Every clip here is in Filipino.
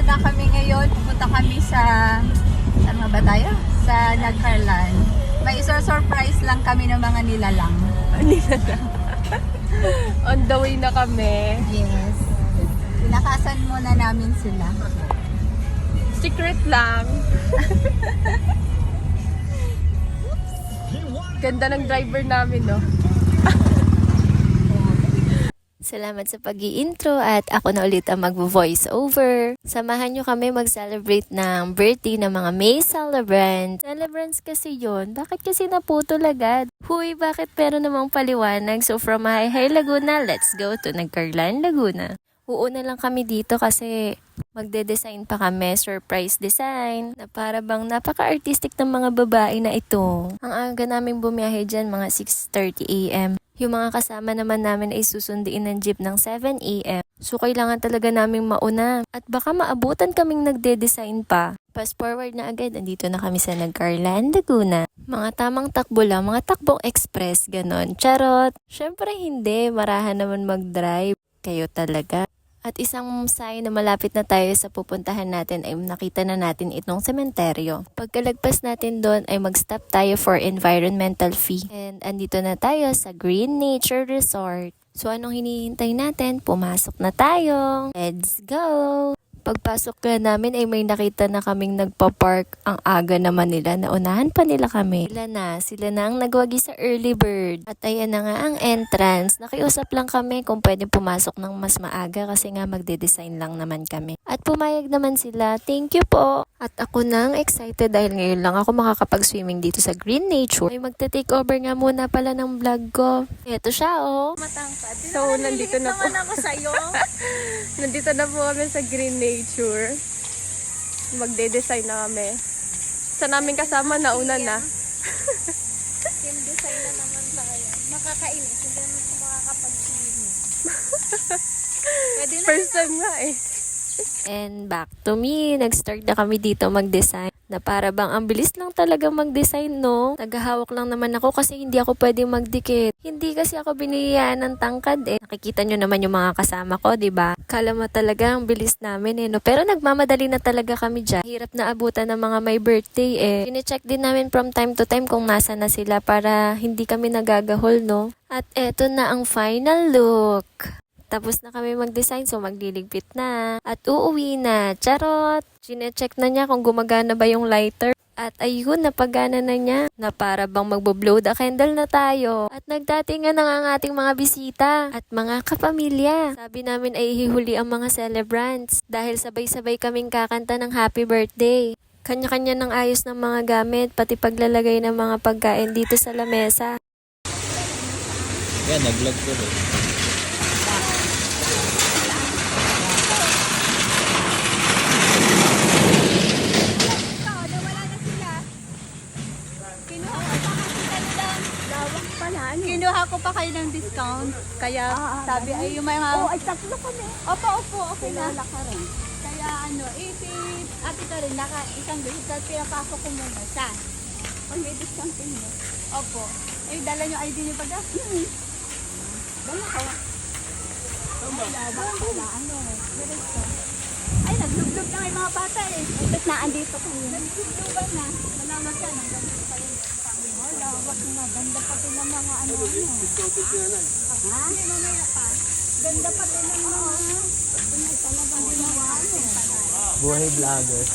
nandito na kami ngayon. Pupunta kami sa, saan nga ba tayo? Sa Nagcarlan. May surprise lang kami ng mga nilalang. Nilalang. On the way na kami. Yes. Pinakasan muna namin sila. Secret lang. Ganda ng driver namin, no? Salamat sa pag-i-intro at ako na ulit ang mag-voice over. Samahan nyo kami mag-celebrate ng birthday ng mga May celebrants. Celebrants kasi yon. Bakit kasi naputol agad? Huy, bakit pero namang paliwanag? So from Hi Laguna, let's go to Nagcarlan, Laguna. Uuna lang kami dito kasi magde-design pa kami, surprise design, na para bang napaka-artistic ng mga babae na ito. Ang aga naming bumiyahe dyan, mga 6:30 a.m. Yung mga kasama naman namin ay susundiin ng jeep ng 7 a.m. So kailangan talaga naming mauna. At baka maabutan kaming nagde-design pa. Fast forward na agad, andito na kami sa Nagcarlan, Laguna. Mga tamang takbo lang, mga takbong express, ganon. Charot! Syempre hindi, marahan naman mag-drive. Kayo talaga. At isang sign na malapit na tayo sa pupuntahan natin ay nakita na natin itong sementeryo. Pagkalagpas natin doon ay mag-stop tayo for environmental fee. And andito na tayo sa Green Nature Resort. So anong hinihintay natin? Pumasok na tayo! Let's go! Pagpasok na namin ay may nakita na kaming nagpa-park. Ang aga naman nila, naunahan pa nila kami. Sila na ang nagwagi sa early bird. At ayan na nga ang entrance. Nakiusap lang kami kung pwede pumasok ng mas maaga kasi nga magde-design lang naman kami. At pumayag naman sila. Thank you po! At ako nang excited dahil ngayon lang ako makakapag-swimming dito sa Green Nature. Ay magte-take over nga muna pala ng vlog ko. Ito siya oh. Matangkad. So, nandito na po. naman ako sa'yo. Nandito na po kami sa Green Nature. Magde-design na kami. Sa namin kasama, nauna na. Team design na naman tayo. Makakainis. Hindi naman ako makakapag-swimming. Pwede na. First time nga eh. And back to me, nag-start na kami dito mag-design. Na para bang ang bilis lang talaga mag-design, no? Naghahawak lang naman ako kasi hindi ako pwedeng magdikit. Hindi kasi ako biniyayaan ng tangkad eh. Nakikita nyo naman yung mga kasama ko, di ba? Kala mo talaga ang bilis namin eh, no? Pero nagmamadali na talaga kami dyan. Hirap na abutan ng mga may birthday eh. Sinecheck din namin from time to time kung nasa na sila para hindi kami nagagahol, no? At eto na ang final look. Tapos na kami mag-design, so magliligpit na. At uuwi na. Charot! Sinecheck na niya kung gumagana ba yung lighter. At ayun, napagana na niya. Na para bang magbo-blow the candle na tayo. At nagdatingan na nga ang ating mga bisita. At mga kapamilya. Sabi namin ay hihuli ang mga celebrants. Dahil sabay-sabay kaming kakanta ng happy birthday. Kanya-kanya ng ayos ng mga gamit. Pati paglalagay ng mga pagkain dito sa lamesa. Yan, nag-vlog ko rin. Kinuha ko pa kayo ng discount. Kaya sabi ay yung mga... Oh, ay tatlo kami. Opo, okay na. Kilala ka rin. Kaya ano, si ate ka rin, isang beses at pinapasok ko muna siya. Pag may discount niyo. Opo. Eh, dala nyo ID niyo pag Dala ka. Wala, ano, diretso. Ay, naglublog na yung mga bata eh. Tapos naandito kami. Naglublugan na. Malaman siya, nang ganito pa rin. Wala, wag na. Ganda pa din ng mga ano. Ha? Hindi, mamaya pa. Ganda pa din ng mga... Hindi talaga ginawa ano. Buhay vlogger.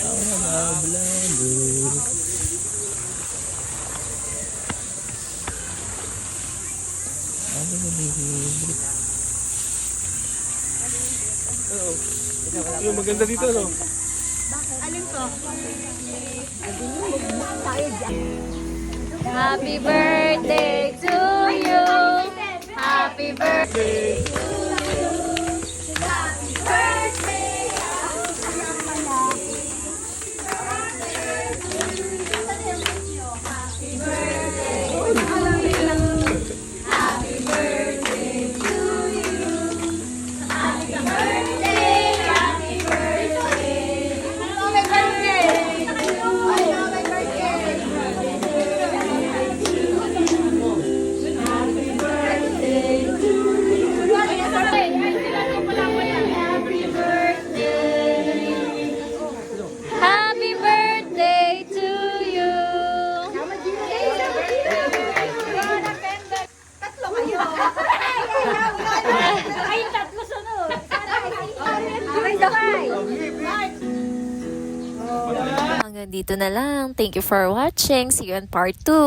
Ang mga vlogger. Ano ba Yung maganda dito, no? Alin ko? Happy birthday to you. Happy birthday. Hanggang dito na lang. Thank you for watching. See you on part 2.